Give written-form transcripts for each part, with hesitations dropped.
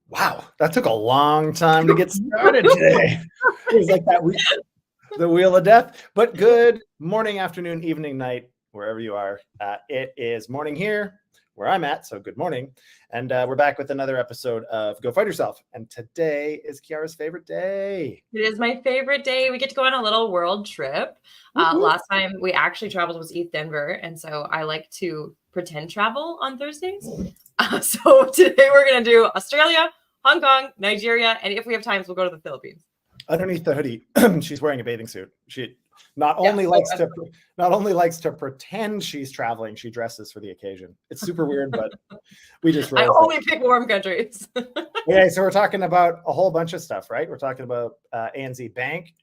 Wow, that took a long time to get started today. It was like the wheel of death. But good morning, afternoon, evening, night, wherever you are. It is morning here where I'm at, so good morning. And we're back with another episode of Go FUD Yourself. And today is Ceara's favorite day. It is my favorite day. We get to go on a little world trip. Last time we actually traveled was ETH Denver, and so I like to pretend travel on Thursdays. So today we're going to do Australia, Hong Kong, Nigeria, and if we have time, we'll go to the Philippines. Underneath the hoodie, she's wearing a bathing suit. She not only likes to pretend she's traveling, she dresses for the occasion. It's super weird, but we just I only pick warm countries. Okay, so we're talking about a whole bunch of stuff, right? We're talking about ANZ Bank.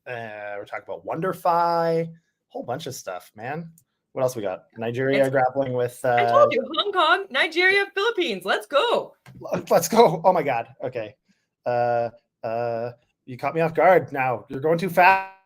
We're talking about WonderFi, a whole bunch of stuff, man. What else we got? Nigeria grappling with... I told you, Hong Kong, Nigeria, Philippines. Let's go. Let's go. Oh, my God. Okay. You caught me off guard now. You're going too fast.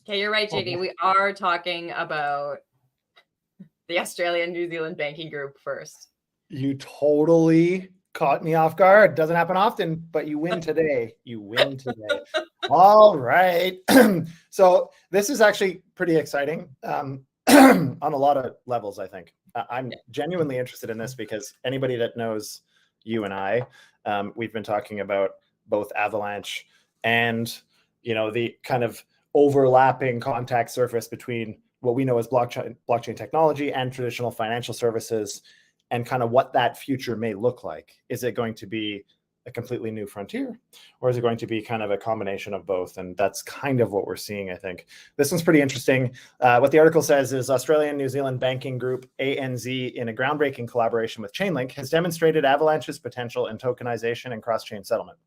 Okay, you're right, JD. We are talking about the Australian New Zealand banking group first. You totally caught me off guard. Doesn't happen often, but you win today. You win today. All right. So this is actually pretty exciting on a lot of levels, I think. I'm genuinely interested in this because anybody that knows you and I, we've been talking about both Avalanche and, the kind of overlapping contact surface between what we know as blockchain technology and traditional financial services, and kind of what that future may look like. Is it going to be a completely new frontier, or is it going to be kind of a combination of both? And that's kind of what we're seeing, I think. This one's pretty interesting. What the article says is Australian New Zealand banking group ANZ, in a groundbreaking collaboration with Chainlink, has demonstrated Avalanche's potential in tokenization and cross-chain settlement.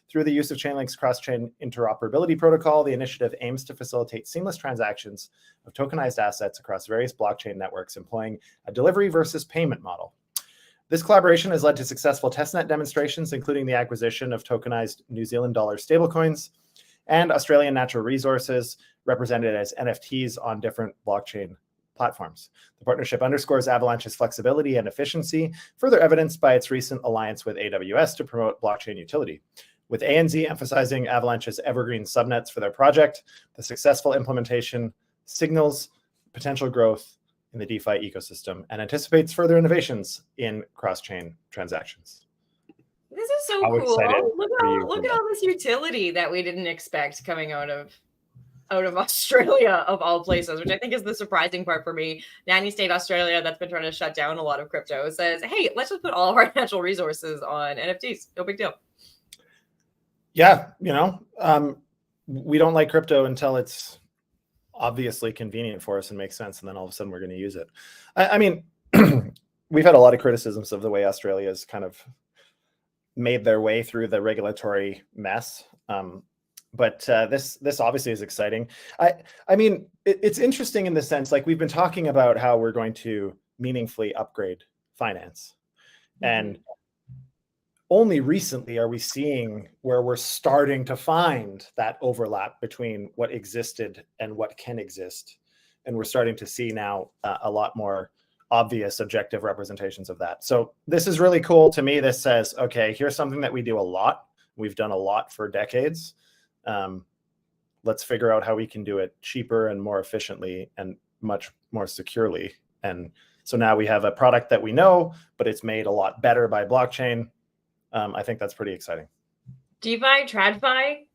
Through the use of Chainlink's cross-chain interoperability protocol, the initiative aims to facilitate seamless transactions of tokenized assets across various blockchain networks, employing a delivery versus payment model. This collaboration has led to successful testnet demonstrations, including the acquisition of tokenized New Zealand dollar stablecoins and Australian natural resources represented as NFTs on different blockchain platforms. The partnership underscores Avalanche's flexibility and efficiency, further evidenced by its recent alliance with AWS to promote blockchain utility. With ANZ emphasizing Avalanche's evergreen subnets for their project, the successful implementation signals potential growth in the DeFi ecosystem and anticipates further innovations in cross-chain transactions. This is so cool. Look at all this utility that we didn't expect coming out of Australia, of all places, which I think is the surprising part for me. Nanny State Australia, that's been trying to shut down a lot of crypto, says, hey, let's just put all of our natural resources on NFTs. No big deal. Yeah, we don't like crypto until it's obviously convenient for us and makes sense, and then all of a sudden we're going to use it. I mean, we've had a lot of criticisms of the way Australia's kind of made their way through the regulatory mess, but this obviously is exciting. I mean, it's interesting in the sense, like, we've been talking about how we're going to meaningfully upgrade finance, and only recently are we seeing where we're starting to find that overlap between what existed and what can exist. And we're starting to see now a lot more obvious objective representations of that. So this is really cool to me. This says, okay, here's something that we do a lot. We've done a lot for decades. Let's figure out how we can do it cheaper and more efficiently and much more securely. And so now we have a product that we know, but it's made a lot better by blockchain. I think that's pretty exciting. DeFi, TradFi,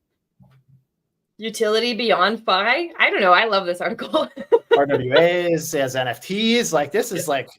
utility beyond Fi. I don't know. I love this article. RWAs as NFTs.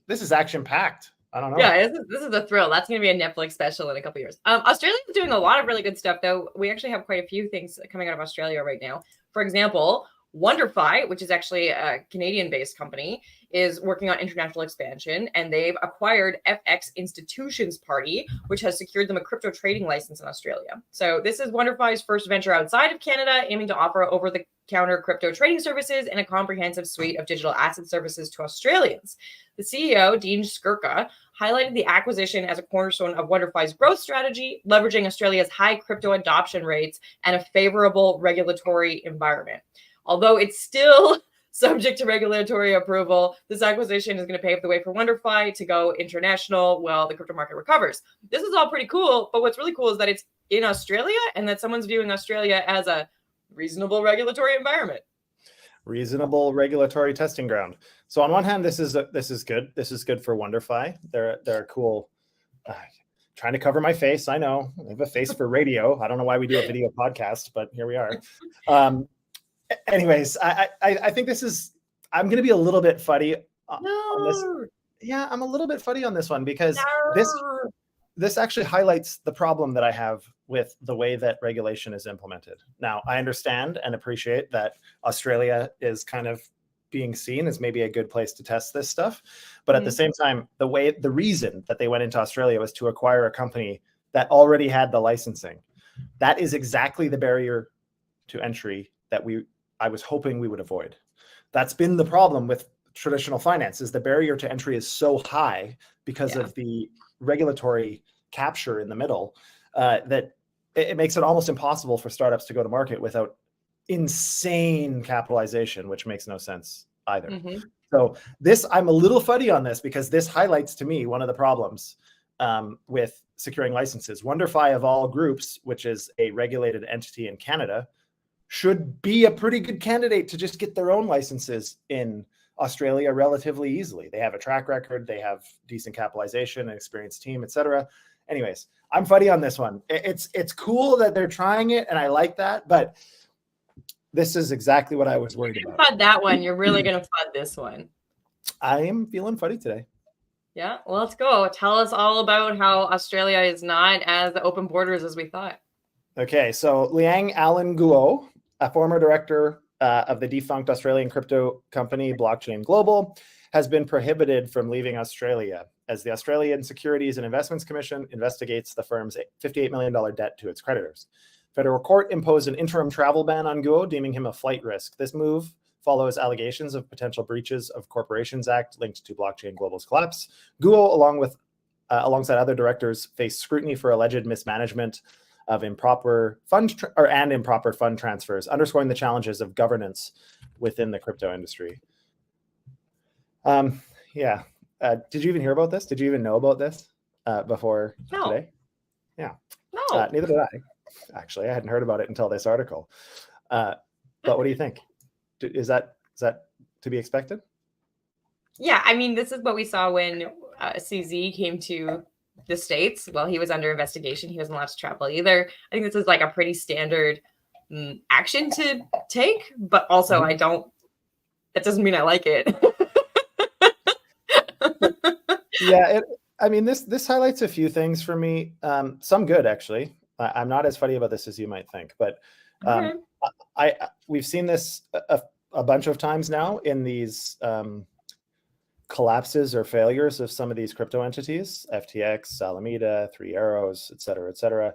This is action packed. I don't know. Yeah, this is a thrill. That's going to be a Netflix special in a couple of years. Australia is doing a lot of really good stuff, though. We actually have quite a few things coming out of Australia right now. For example, WonderFi, which is actually a Canadian-based company, is working on international expansion, and they've acquired FX Institutions Party, which has secured them a crypto trading license in Australia. So this is WonderFi's first venture outside of Canada, aiming to offer over-the-counter crypto trading services and a comprehensive suite of digital asset services to Australians. The CEO, Dean Skirka, highlighted the acquisition as a cornerstone of WonderFi's growth strategy, leveraging Australia's high crypto adoption rates and a favorable regulatory environment. Although it's still subject to regulatory approval, this acquisition is going to pave the way for WonderFi to go international while the crypto market recovers. This is all pretty cool, but what's really cool is that it's in Australia and that someone's viewing Australia as a reasonable regulatory environment. Reasonable regulatory testing ground. So on one hand, this is good. This is good for WonderFi. They're cool. Trying to cover my face. I know I have a face for radio. I don't know why we do a video podcast, but here we are. Anyways, I think this is. I'm going to be a little bit fuddy on this. Yeah, I'm a little bit fuddy on this one because this actually highlights the problem that I have with the way that regulation is implemented. Now, I understand and appreciate that Australia is kind of being seen as maybe a good place to test this stuff. But at the same time, the reason that they went into Australia was to acquire a company that already had the licensing. That is exactly the barrier to entry that I was hoping we would avoid. That's been the problem with traditional finance, is the barrier to entry is so high because of the regulatory capture in the middle that it makes it almost impossible for startups to go to market without insane capitalization, which makes no sense either. So I'm a little fuddy on this because this highlights to me one of the problems with securing licenses. WonderFi of all groups, which is a regulated entity in Canada, should be a pretty good candidate to just get their own licenses in Australia relatively easily. They have a track record, they have decent capitalization, an experienced team, etc. Anyways, I'm fuddy on this one. It's cool that they're trying it, and I like that, but this is exactly what I was worried about. FUD that one. You're really going to FUD this one. I am feeling fuddy today. Yeah, well, let's go. Tell us all about how Australia is not as open borders as we thought. Okay, so Liang Alan Guo, a former director of the defunct Australian crypto company Blockchain Global, has been prohibited from leaving Australia as the Australian Securities and Investments Commission investigates the firm's $58 million debt to its creditors. Federal court imposed an interim travel ban on Guo, deeming him a flight risk. This move follows allegations of potential breaches of Corporations Act linked to Blockchain Global's collapse. Guo, alongside other directors, face scrutiny for alleged mismanagement of improper fund transfers, underscoring the challenges of governance within the crypto industry. Did you even hear about this? Did you even know about this before today? Yeah. No. Neither did I. Actually, I hadn't heard about it until this article. But what do you think? Is that to be expected? Yeah, I mean, this is what we saw when CZ came to the States. Well, he was under investigation. He wasn't allowed to travel either. I think this is like a pretty standard action to take, but also that doesn't mean I like it. Yeah, this highlights a few things for me. Some good, actually. I'm not as funny about this as you might think, but we've seen this a bunch of times now in these collapses or failures of some of these crypto entities, FTX, Alameda, Three Arrows, et cetera.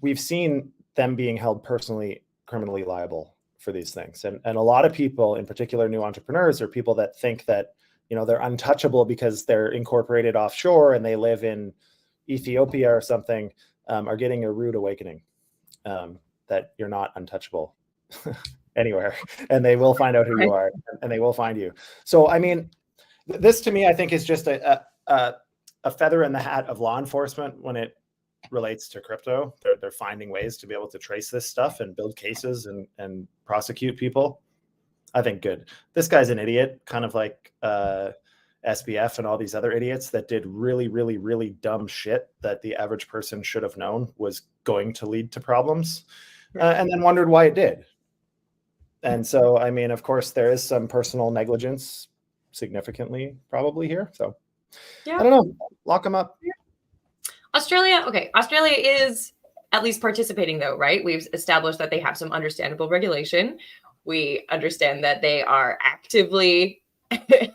We've seen them being held criminally liable for these things. And a lot of people, in particular new entrepreneurs, or people that think that they're untouchable because they're incorporated offshore and they live in Ethiopia or something, are getting a rude awakening that you're not untouchable anywhere, and they will find out who you are, and they will find you. So, I mean, this to me, I think, is just a feather in the hat of law enforcement when it relates to crypto. They're finding ways to be able to trace this stuff and build cases and prosecute people. I think good. This guy's an idiot, kind of like SBF and all these other idiots that did really, really, really dumb shit that the average person should have known was going to lead to problems, and then wondered why it did. And so, I mean, of course, there is some personal negligence significantly probably here. So I don't know, lock them up. Australia is at least participating though, right? We've established that they have some understandable regulation. We understand that they are actively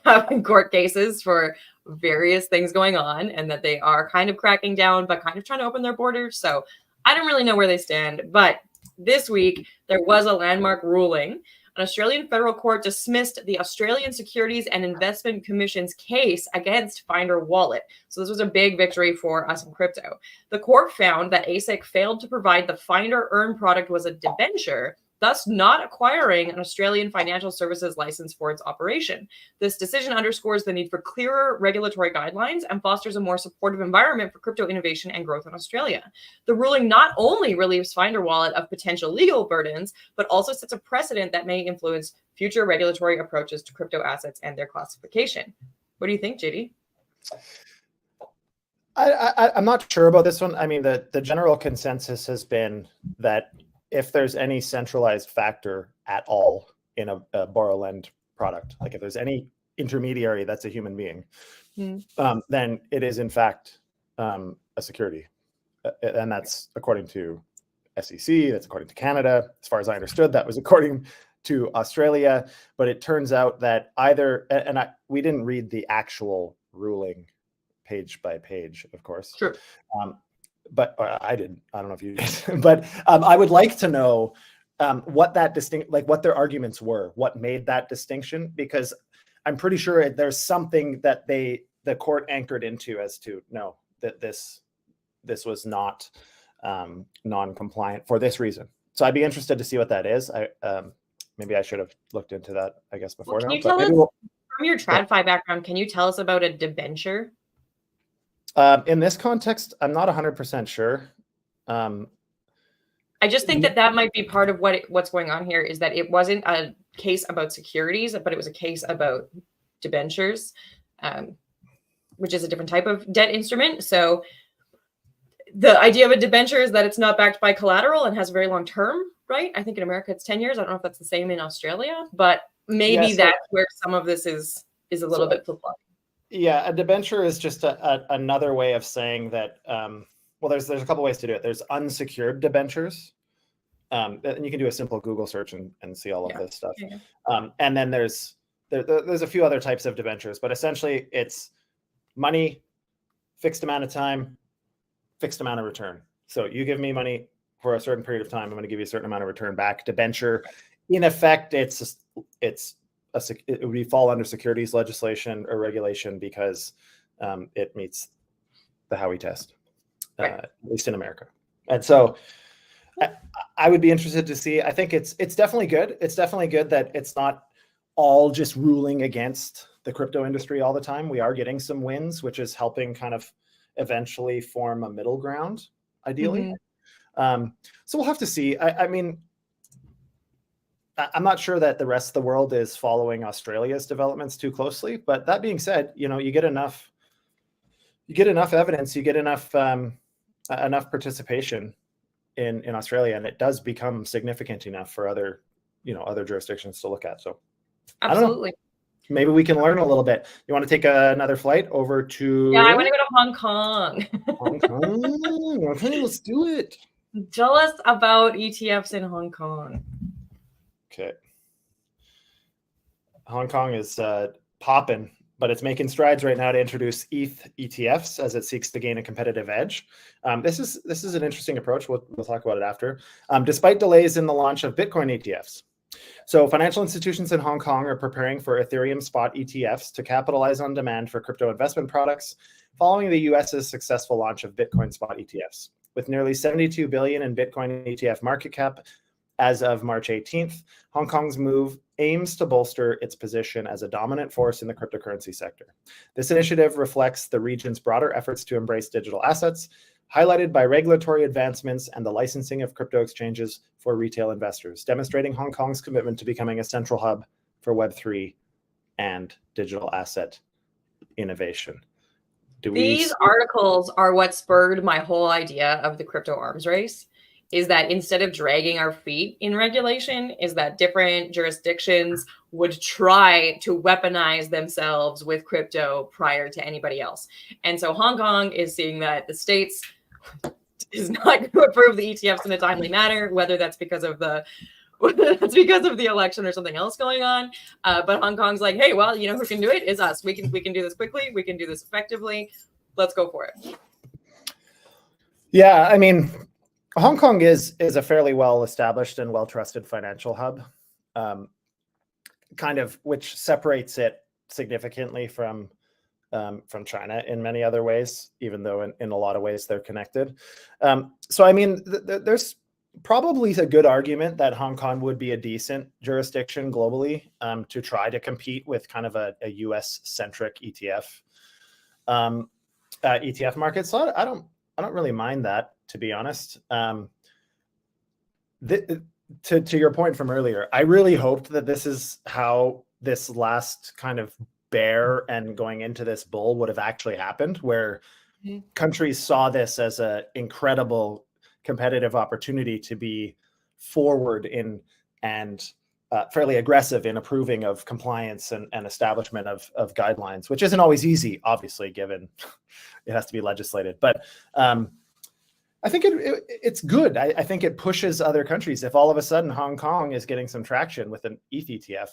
having court cases for various things going on, and that they are kind of cracking down, but kind of trying to open their borders. So I don't really know where they stand. But this week, there was a landmark ruling. An Australian federal court dismissed the Australian Securities and Investment Commission's case against Finder Wallet. So this was a big victory for us in crypto. The court found that ASIC failed to provide the Finder Earn product was a debenture, thus not acquiring an Australian financial services license for its operation. This decision underscores the need for clearer regulatory guidelines and fosters a more supportive environment for crypto innovation and growth in Australia. The ruling not only relieves Finder Wallet of potential legal burdens, but also sets a precedent that may influence future regulatory approaches to crypto assets and their classification. What do you think, JD? I'm not sure about this one. I mean, the general consensus has been that if there's any centralized factor at all in a borrow-lend product, like if there's any intermediary that's a human being, then it is in fact a security. And that's according to SEC, that's according to Canada. As far as I understood, that was according to Australia. But it turns out that either, and we didn't read the actual ruling page by page, of course. Sure. But I didn't. I don't know if you did. But I would like to know what that what their arguments were, what made that distinction, because I'm pretty sure there's something that the court anchored into as to no, that this was not non-compliant for this reason. So I'd be interested to see what that is. Maybe I should have looked into that, I guess, before. Well, can you tell us, from your TradFi background, can you tell us about a debenture? In this context, I'm not 100% sure. I just think that might be part of what's going on here, is that it wasn't a case about securities, but it was a case about debentures, which is a different type of debt instrument. So the idea of a debenture is that it's not backed by collateral and has a very long term, right? I think in America it's 10 years. I don't know if that's the same in Australia, but maybe that's where some of this is a little bit flip-flop. Yeah, a debenture is just another way of saying that. Well, there's a couple ways to do it. There's unsecured debentures, and you can do a simple Google search and see all of this stuff. Yeah. And then there's a few other types of debentures, but essentially it's money, fixed amount of time, fixed amount of return. So you give me money for a certain period of time, I'm going to give you a certain amount of return back. Debenture, in effect, it would fall under securities legislation or regulation because it meets the Howey test, at least in America. And so I would be interested to see. I think it's definitely good. It's definitely good that it's not all just ruling against the crypto industry all the time. We are getting some wins, which is helping kind of eventually form a middle ground, ideally. So we'll have to see. I mean, I'm not sure that the rest of the world is following Australia's developments too closely. But that being said, you get enough evidence, you get enough participation in Australia, and it does become significant enough for other jurisdictions to look at. So absolutely. Maybe we can learn a little bit. You want to take another flight over to? Yeah, I want to go to Hong Kong. Hong Kong. Okay, let's do it. Tell us about ETFs in Hong Kong. Okay. Hong Kong is popping, but it's making strides right now to introduce ETH ETFs as it seeks to gain a competitive edge. This is an interesting approach. We'll talk about it after. Despite delays in the launch of Bitcoin ETFs. So financial institutions in Hong Kong are preparing for Ethereum spot ETFs to capitalize on demand for crypto investment products following the US's successful launch of Bitcoin spot ETFs. With nearly 72 billion in Bitcoin ETF market cap as of March 18th, Hong Kong's move aims to bolster its position as a dominant force in the cryptocurrency sector. This initiative reflects the region's broader efforts to embrace digital assets, highlighted by regulatory advancements and the licensing of crypto exchanges for retail investors, demonstrating Hong Kong's commitment to becoming a central hub for Web3 and digital asset innovation. These articles are what spurred my whole idea of the crypto arms race, is that instead of dragging our feet in regulation, is that different jurisdictions would try to weaponize themselves with crypto prior to anybody else. And so Hong Kong is seeing that the States is not going to approve the ETFs in a timely manner, whether that's because of the that's because of the election or something else going on. But Hong Kong's like, hey, well, who can do it is us. We can do this quickly. We can do this effectively. Let's go for it. Yeah, I mean, Hong Kong is a fairly well-established and well-trusted financial hub, kind of which separates it significantly from China in many other ways, even though in a lot of ways they're connected. So, I mean, there's probably a good argument that Hong Kong would be a decent jurisdiction globally to try to compete with kind of a US-centric ETF market. So I don't really mind that, to be honest. To your point from earlier, I really hoped that this is how this last kind of bear and going into this bull would have actually happened, where countries saw this as an incredible competitive opportunity to be forward in and fairly aggressive in approving of compliance and establishment of guidelines, which isn't always easy, obviously, given it has to be legislated. But I think it's good. I think it pushes other countries. If all of a sudden Hong Kong is getting some traction with an ETH ETF,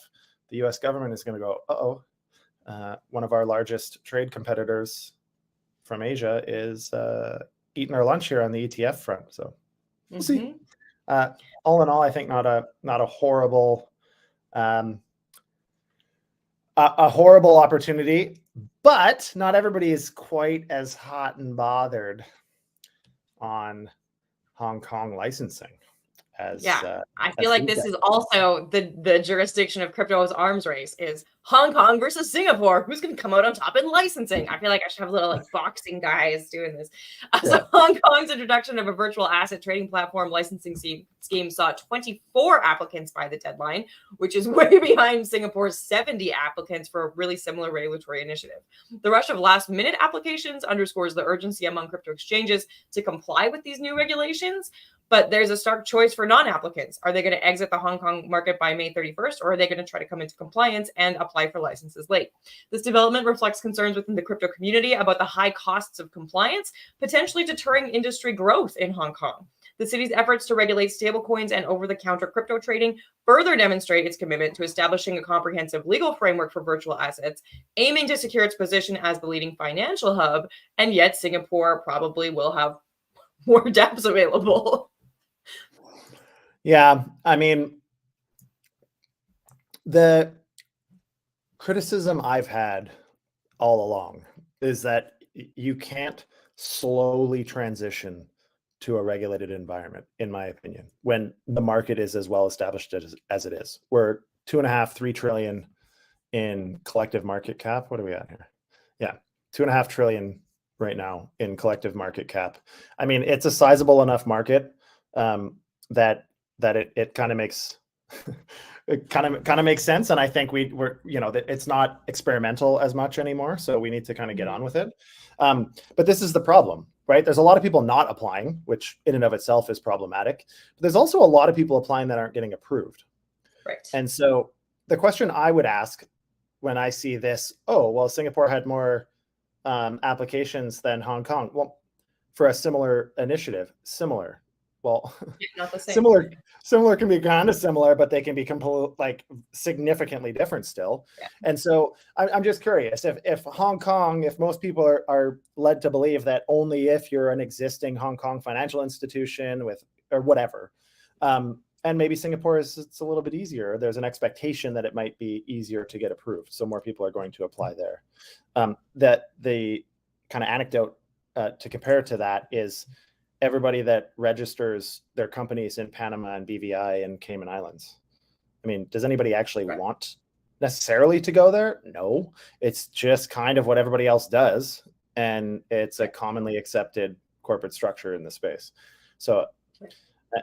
the US government is going to go, one of our largest trade competitors from Asia is eating our lunch here on the ETF front. So we'll see. All in all, I think not a horrible a horrible opportunity, but not everybody is quite as hot and bothered on Hong Kong licensing. I feel like this is also the jurisdiction of crypto's arms race is Hong Kong versus Singapore. Who's going to come out on top in licensing? I feel like I should have little boxing guys doing this. So Hong Kong's introduction of a virtual asset trading platform licensing scheme saw 24 applicants by the deadline, which is way behind Singapore's 70 applicants for a really similar regulatory initiative. The rush of last-minute applications underscores the urgency among crypto exchanges to comply with these new regulations. But there's a stark choice for non-applicants. Are they going to exit the Hong Kong market by May 31st, or are they going to try to come into compliance and apply for licenses late? This development reflects concerns within the crypto community about the high costs of compliance, potentially deterring industry growth in Hong Kong. The city's efforts to regulate stablecoins and over-the-counter crypto trading further demonstrate its commitment to establishing a comprehensive legal framework for virtual assets, aiming to secure its position as the leading financial hub, and yet Singapore probably will have more dApps available. Yeah, I mean, the criticism I've had all along is that you can't slowly transition to a regulated environment, in my opinion, when the market is as well established as it is. We're 2.5–3 trillion in collective market cap. What are we at here? Yeah, 2.5 trillion right now in collective market cap. I mean, it's a sizable enough market that it kind of makes it kind of makes sense. And I think we're that it's not experimental as much anymore, so we need to kind of get on with it. But this is the problem, right? There's a lot of people not applying, which in and of itself is problematic. But there's also a lot of people applying that aren't getting approved. Right. And so the question I would ask when I see this, Singapore had more applications than Hong Kong. Well, for a similar initiative, similar. Well, not the same. Similar can be kind of similar, but they can be significantly different still. Yeah. And so I'm just curious if Hong Kong, if most people are led to believe that only if you're an existing Hong Kong financial institution or whatever, and maybe Singapore it's a little bit easier. There's an expectation that it might be easier to get approved, so more people are going to apply there. That the kind of anecdote to compare to that is everybody that registers their companies in Panama and BVI and Cayman Islands. I mean, does anybody actually want necessarily to go there? No, it's just kind of what everybody else does. And it's a commonly accepted corporate structure in the space. So,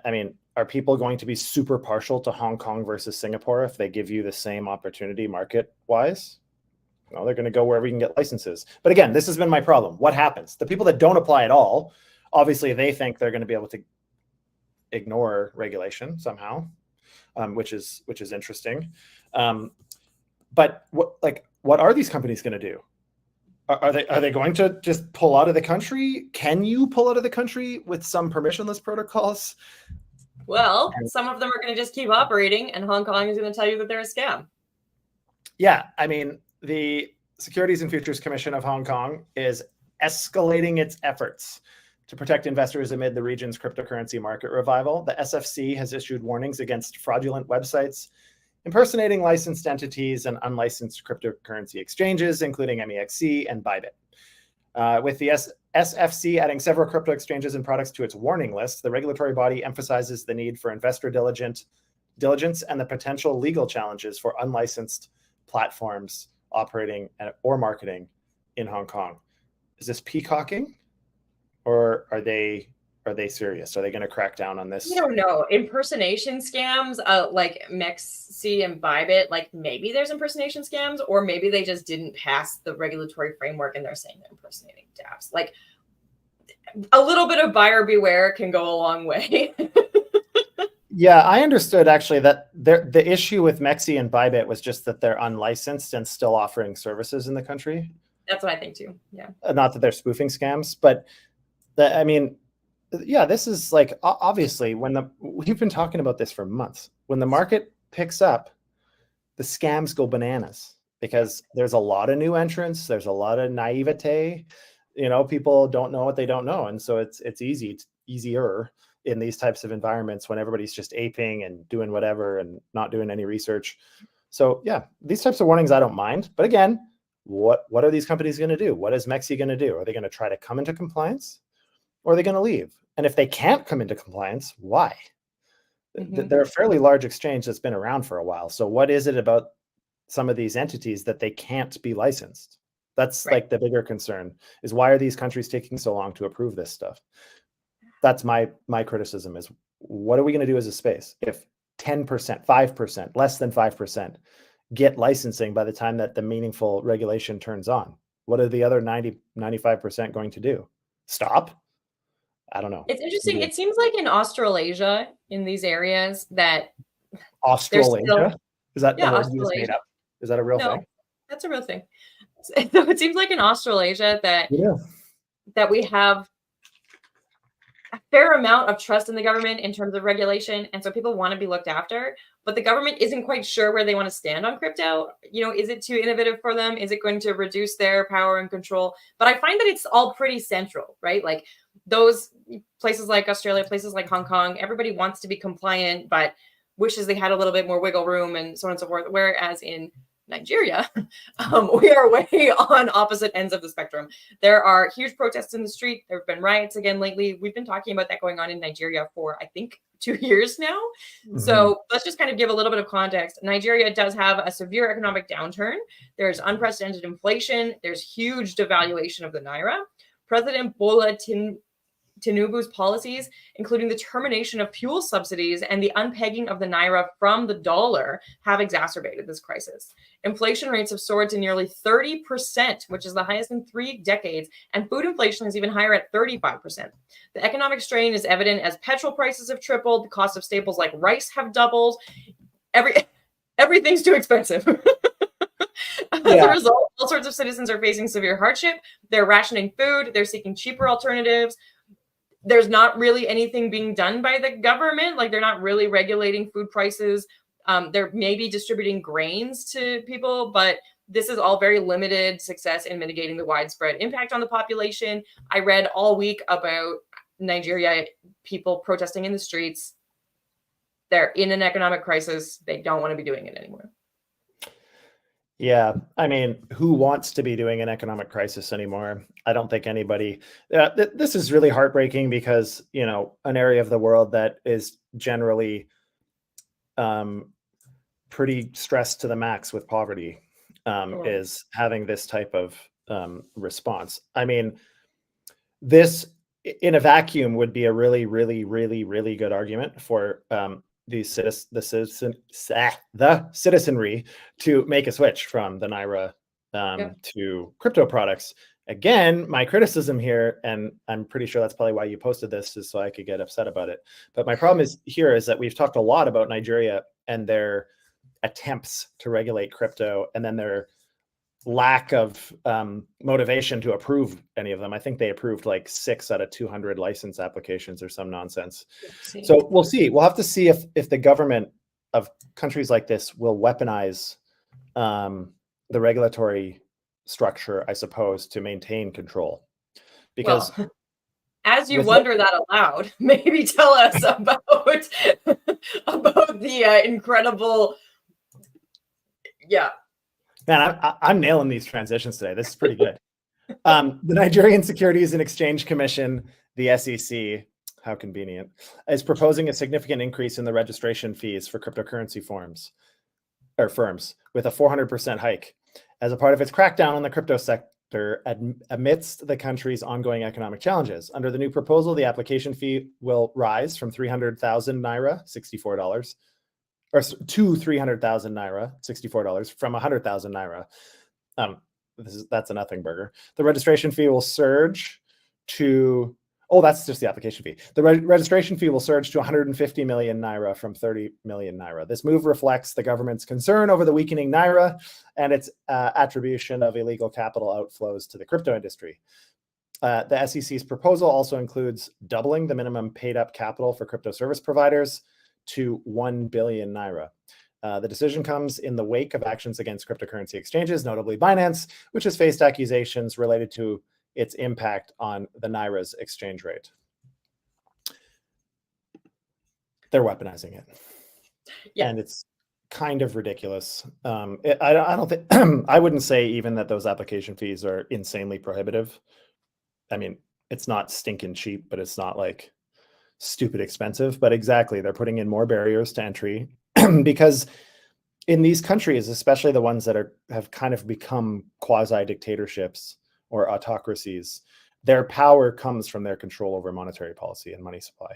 I mean, are people going to be super partial to Hong Kong versus Singapore if they give you the same opportunity market-wise? No, they're going to go wherever you can get licenses. But again, this has been my problem. What happens? The people that don't apply at all, obviously, they think they're going to be able to ignore regulation somehow, which is interesting. But what are these companies going to do? Are they going to just pull out of the country? Can you pull out of the country with some permissionless protocols? Well, some of them are going to just keep operating, and Hong Kong is going to tell you that they're a scam. Yeah, I mean, the Securities and Futures Commission of Hong Kong is escalating its efforts to protect investors amid the region's cryptocurrency market revival. The SFC has issued warnings against fraudulent websites impersonating licensed entities and unlicensed cryptocurrency exchanges, including MEXC and Bybit. With the SFC adding several crypto exchanges and products to its warning list, the regulatory body emphasizes the need for investor diligence and the potential legal challenges for unlicensed platforms operating or marketing in Hong Kong. Is this peacocking, or are they serious? Are they going to crack down on this? I don't know. Impersonation scams, like MEXC and Bybit, like maybe there's impersonation scams, or maybe they just didn't pass the regulatory framework and they're saying they're impersonating dApps. Like a little bit of buyer beware can go a long way. Yeah, I understood actually that the issue with MEXC and Bybit was just that they're unlicensed and still offering services in the country. That's what I think too. Yeah. Not that they're spoofing scams, but I mean, yeah, this is like, obviously we've been talking about this for months. When the market picks up, the scams go bananas because there's a lot of new entrants. There's a lot of naivete. People don't know what they don't know. And so it's easier in these types of environments when everybody's just aping and doing whatever and not doing any research. So yeah, these types of warnings, I don't mind. But again, what are these companies going to do? What is MEXC going to do? Are they going to try to come into compliance, or are they going to leave? And if they can't come into compliance, why? Mm-hmm. They're a fairly large exchange that's been around for a while. So what is it about some of these entities that they can't be licensed? That's right. Like the bigger concern is, why are these countries taking so long to approve this stuff? That's my criticism is, what are we going to do as a space if 10%, 5%, less than 5% get licensing by the time that the meaningful regulation turns on? What are the other 90, 95% going to do? Stop? I don't know. It's interesting. It seems like in Australasia, in these areas, that Australasia? Is that the word you just made up? Is that a real thing? That's a real thing. So it seems like in Australasia that we have a fair amount of trust in the government in terms of regulation. And so people want to be looked after, but the government isn't quite sure where they want to stand on crypto. Is it too innovative for them? Is it going to reduce their power and control? But I find that it's all pretty central, right? Like those places like Australia, places like Hong Kong, everybody wants to be compliant, but wishes they had a little bit more wiggle room and so on and so forth. Whereas in Nigeria, we are way on opposite ends of the spectrum. There are huge protests in the street. There have been riots again lately. We've been talking about that going on in Nigeria for, I think, 2 years now. Mm-hmm. So let's just kind of give a little bit of context. Nigeria does have a severe economic downturn. There's unprecedented inflation. There's huge devaluation of the naira. President Bola Tinubu's policies, including the termination of fuel subsidies and the unpegging of the naira from the dollar, have exacerbated this crisis. Inflation rates have soared to nearly 30%, which is the highest in 3 decades, and food inflation is even higher at 35%. The economic strain is evident as petrol prices have tripled, the cost of staples like rice have doubled. Everything's too expensive. As a result, all sorts of citizens are facing severe hardship. They're rationing food. They're seeking cheaper alternatives. There's not really anything being done by the government. Like, they're not really regulating food prices. They're maybe distributing grains to people, but this is all very limited success in mitigating the widespread impact on the population. I read all week about Nigeria, people protesting in the streets. They're in an economic crisis. They don't want to be doing it anymore. Yeah, I mean, who wants to be doing an economic crisis anymore? I don't think anybody. This is really heartbreaking because, an area of the world that is generally pretty stressed to the max with poverty is having this type of response. I mean, this in a vacuum would be a really, really, really, really good argument for the citizenry to make a switch from the naira to crypto products. Again, my criticism here, and I'm pretty sure that's probably why you posted this, is so I could get upset about it. But my problem is that we've talked a lot about Nigeria and their attempts to regulate crypto, and then their lack of motivation to approve any of them. I think they approved like 6 out of 200 license applications or some nonsense. So we'll see. We'll have to see if the government of countries like this will weaponize the regulatory structure, I suppose, to maintain control. Because as you wonder that aloud, maybe tell us about the incredible, Man, I'm nailing these transitions today. This is pretty good. The Nigerian Securities and Exchange Commission, the SEC, how convenient, is proposing a significant increase in the registration fees for cryptocurrency firms with a 400% hike as a part of its crackdown on the crypto sector amidst the country's ongoing economic challenges. Under the new proposal, the application fee will rise from 300,000 naira, $64, or to 300,000 naira, $64, from 100,000 naira. That's a nothing burger. The registration fee will surge to, that's just the application fee. The registration fee will surge to 150 million naira from 30 million naira. This move reflects the government's concern over the weakening naira and its attribution of illegal capital outflows to the crypto industry. The SEC's proposal also includes doubling the minimum paid up capital for crypto service providers to 1 billion naira. The decision comes in the wake of actions against cryptocurrency exchanges, notably Binance, which has faced accusations related to its impact on the naira's exchange rate. They're weaponizing it. Yeah. And it's kind of ridiculous. I don't think, I wouldn't say even that those application fees are insanely prohibitive. I mean, it's not stinking cheap, but it's not like stupid expensive. But exactly, they're putting in more barriers to entry because in these countries, especially the ones that have kind of become quasi-dictatorships or autocracies, their power comes from their control over monetary policy and money supply,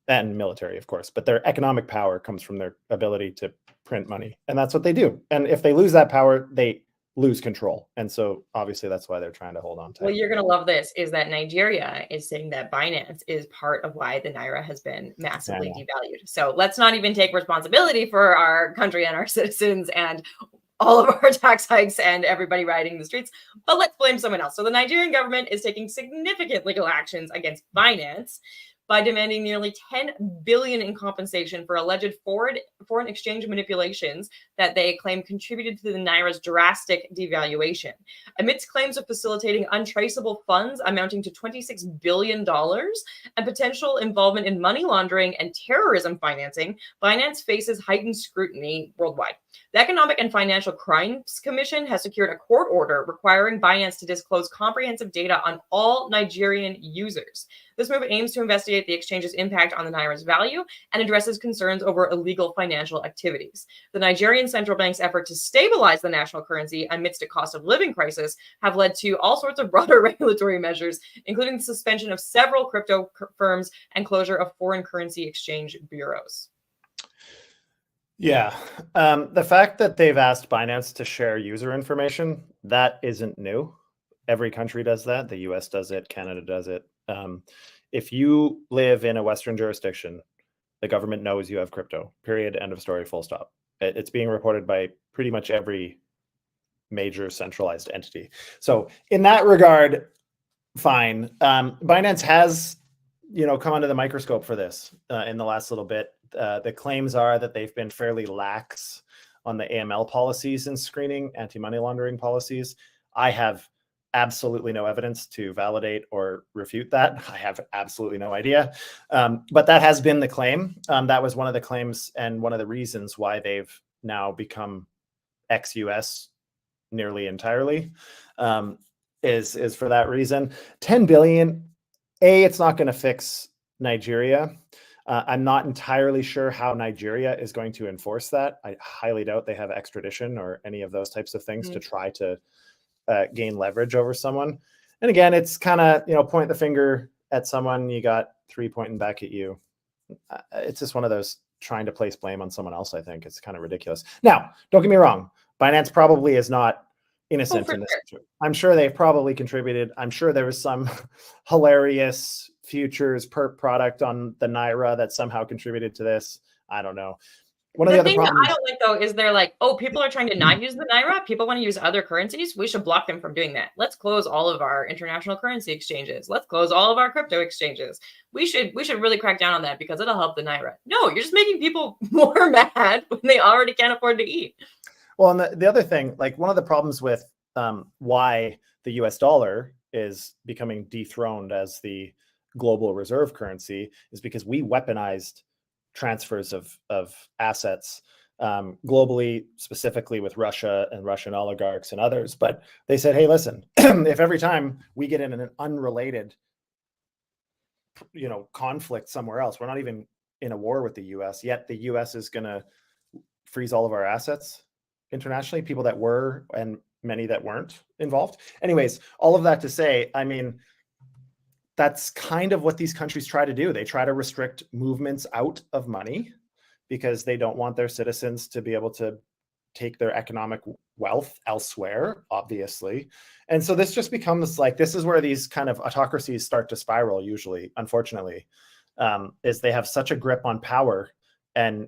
and military, of course. But their economic power comes from their ability to print money. And that's what they do. And if they lose that power, they lose control. And so obviously that's why they're trying to hold on to it. Well, you're going to love this, is that Nigeria is saying that Binance is part of why the naira has been massively devalued. So let's not even take responsibility for our country and our citizens and all of our tax hikes and everybody riding the streets, but let's blame someone else. So the Nigerian government is taking significant legal actions against Binance by demanding nearly 10 billion in compensation for alleged foreign exchange manipulations that they claim contributed to the naira's drastic devaluation. Amidst claims of facilitating untraceable funds amounting to $26 billion and potential involvement in money laundering and terrorism financing, Binance faces heightened scrutiny worldwide. The Economic and Financial Crimes Commission has secured a court order requiring Binance to disclose comprehensive data on all Nigerian users. This move aims to investigate the exchange's impact on the naira's value and addresses concerns over illegal financial activities. The Nigerian central bank's effort to stabilize the national currency amidst a cost of living crisis have led to all sorts of broader regulatory measures, including the suspension of several crypto firms and closure of foreign currency exchange bureaus. Yeah. The fact that they've asked Binance to share user information, that isn't new. Every country does that. The US does it. Canada does it. If you live in a Western jurisdiction, the government knows you have crypto, period, end of story, full stop. It's being reported by pretty much every major centralized entity. So in that regard, fine. Binance has, come under the microscope for this in the last little bit. The claims are that they've been fairly lax on the AML policies and screening, anti-money laundering policies. I have absolutely no evidence to validate or refute that. I have absolutely no idea. But that has been the claim. That was one of the claims and one of the reasons why they've now become ex-US nearly entirely, is for that reason. 10 billion, it's not going to fix Nigeria. I'm not entirely sure how Nigeria is going to enforce that. I highly doubt they have extradition or any of those types of things to try to gain leverage over someone. And again, it's kind of, point the finger at someone, you got 3 pointing back at you. It's just one of those trying to place blame on someone else. I think it's kind of ridiculous. Now, don't get me wrong. Binance probably is not innocent in this. Sure. I'm sure they've probably contributed. I'm sure there was some hilarious futures per product on the naira that somehow contributed to this. I don't know. One of the other thing that problems I don't like, though, is they're like, oh, people are trying to not use the Naira. People want to use other currencies. We should block them from doing that. Let's close all of our international currency exchanges. Let's close all of our crypto exchanges. We should really crack down on that because it'll help the Naira. No, you're just making people more mad when they already can't afford to eat. Well, and the other thing, like one of the problems with why the US dollar is becoming dethroned as the global reserve currency is because we weaponized transfers of assets globally, specifically with Russia and Russian oligarchs and others. But they said, hey, listen, if every time we get in an unrelated, conflict somewhere else, we're not even in a war with the US, yet the US is going to freeze all of our assets internationally, people that were and many that weren't involved. Anyways, all of that to say, I mean, that's kind of what these countries try to do. They try to restrict movements out of money because they don't want their citizens to be able to take their economic wealth elsewhere, obviously. And so this just becomes like, this is where these kind of autocracies start to spiral usually, unfortunately, is they have such a grip on power and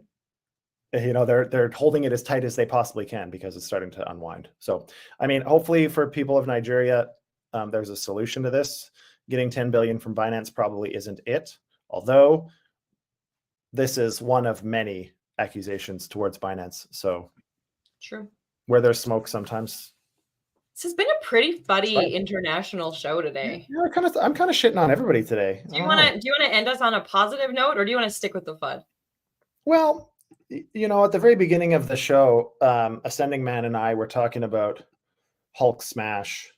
they're holding it as tight as they possibly can because it's starting to unwind. So, I mean, hopefully for people of Nigeria, there's a solution to this. Getting 10 billion from Binance probably isn't it, although this is one of many accusations towards Binance. So true. Where there's smoke, sometimes. This has been a pretty funny international show today. Yeah, I'm kind of shitting on everybody today. Do you want to end us on a positive note, or do you want to stick with the FUD? Well, at the very beginning of the show, Ascending Man and I were talking about Hulk smash.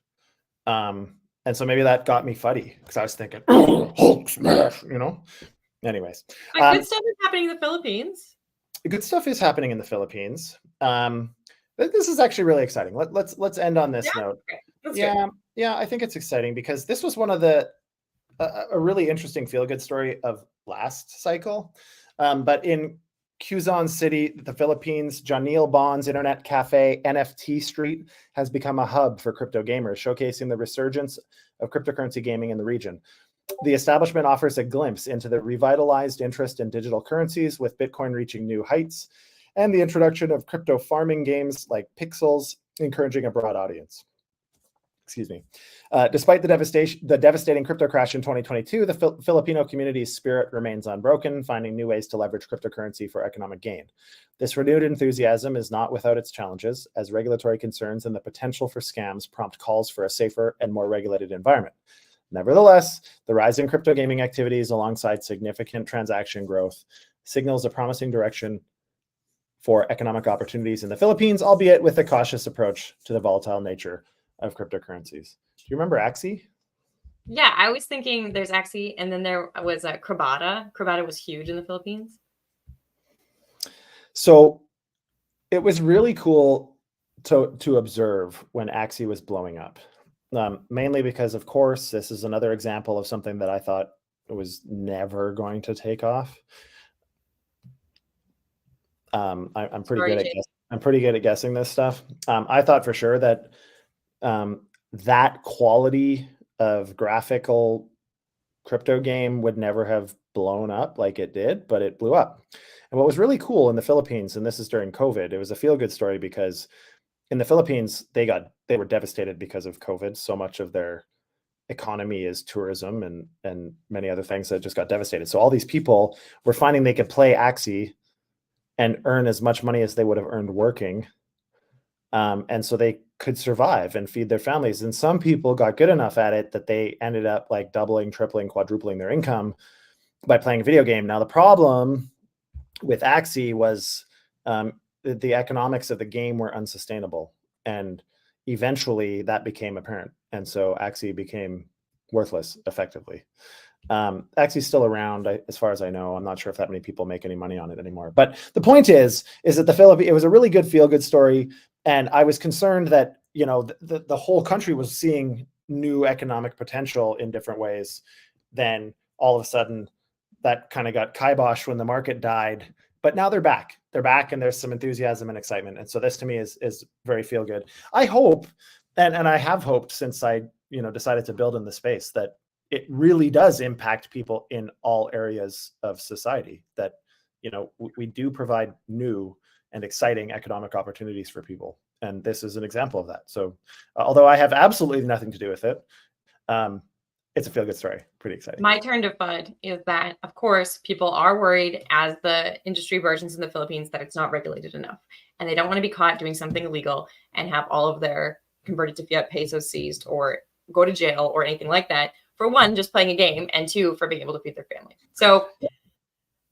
And so maybe that got me fuddy because I was thinking, Hulk smash, Anyways. But good stuff is happening in the Philippines. Good stuff is happening in the Philippines. This is actually really exciting. Let's end on this note. Okay. Yeah, I think it's exciting because this was one of a really interesting feel-good story of last cycle. But in Quezon City, the Philippines, Janil Bond's internet cafe, NFT Street, has become a hub for crypto gamers, showcasing the resurgence of cryptocurrency gaming in the region. The establishment offers a glimpse into the revitalized interest in digital currencies, with Bitcoin reaching new heights, and the introduction of crypto farming games like Pixels, encouraging a broad audience. Excuse me. Despite the devastating crypto crash in 2022, the Filipino community's spirit remains unbroken, finding new ways to leverage cryptocurrency for economic gain. This renewed enthusiasm is not without its challenges, as regulatory concerns and the potential for scams prompt calls for a safer and more regulated environment. Nevertheless, the rise in crypto gaming activities alongside significant transaction growth signals a promising direction for economic opportunities in the Philippines, albeit with a cautious approach to the volatile nature of cryptocurrencies. Do you remember Axie? Yeah, I was thinking there's Axie, and then there was Crabata. Crabata was huge in the Philippines. So it was really cool to observe when Axie was blowing up, mainly because, of course, this is another example of something that I thought was never going to take off. I'm pretty good at guessing this stuff. I thought for sure that that quality of graphical crypto game would never have blown up like it did, but it blew up. And what was really cool in the Philippines, and this is during COVID, it was a feel-good story because in the Philippines, they were devastated because of COVID. So much of their economy is tourism and many other things that just got devastated. So all these people were finding they could play Axie and earn as much money as they would have earned working. And so they could survive and feed their families. And some people got good enough at it that they ended up like doubling, tripling, quadrupling their income by playing a video game. Now, the problem with Axie was the economics of the game were unsustainable. And eventually that became apparent. And so Axie became worthless effectively. Axie's still around, as far as I know. I'm not sure if that many people make any money on it anymore. But the point is that the Philippines, it was a really good feel-good story. And I was concerned that, the whole country was seeing new economic potential in different ways. Then all of a sudden that kind of got kiboshed when the market died. But now they're back. They're back, and there's some enthusiasm and excitement. And so this to me is very feel good. I hope, and I have hoped since I, decided to build in the space, that it really does impact people in all areas of society. That, we do provide new and exciting economic opportunities for people. And this is an example of that. So although I have absolutely nothing to do with it, it's a feel-good story. Pretty exciting. My turn to FUD is that, of course, people are worried as the industry versions in the Philippines that it's not regulated enough. And they don't want to be caught doing something illegal and have all of their converted to fiat pesos seized or go to jail or anything like that. For one, just playing a game, and two, for being able to feed their family. So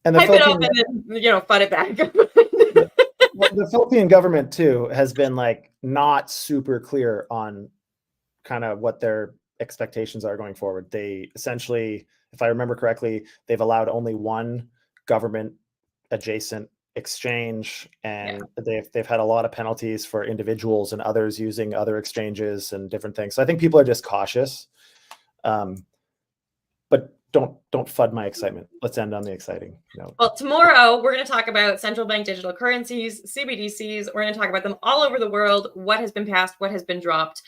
and hype it up and then, FUD it back. The Philippine government too has been like not super clear on kind of what their expectations are going forward. They essentially, if I remember correctly, they've allowed only one government adjacent exchange, and they've had a lot of penalties for individuals and others using other exchanges and different things. So I think people are just cautious. But don't FUD my excitement. Let's end on the exciting note. Well, tomorrow we're going to talk about central bank digital currencies, CBDCs. We're going to talk about them all over the world, what has been passed, what has been dropped.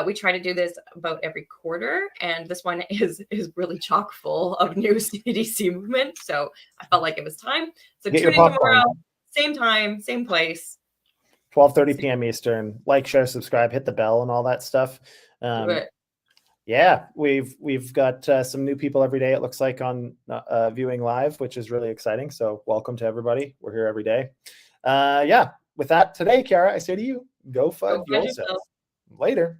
We try to do this about every quarter, and this one is really chock full of new CBDC movement. So I felt like it was time. So tune in tomorrow, same time, same place. 12:30 p.m. Eastern. Like, share, subscribe, hit the bell, and all that stuff. Yeah, we've got some new people every day, it looks like, on viewing live, which is really exciting. So welcome to everybody. We're here every day. Yeah, with that today, Ceara, I say to you, go FUD yourself. Later.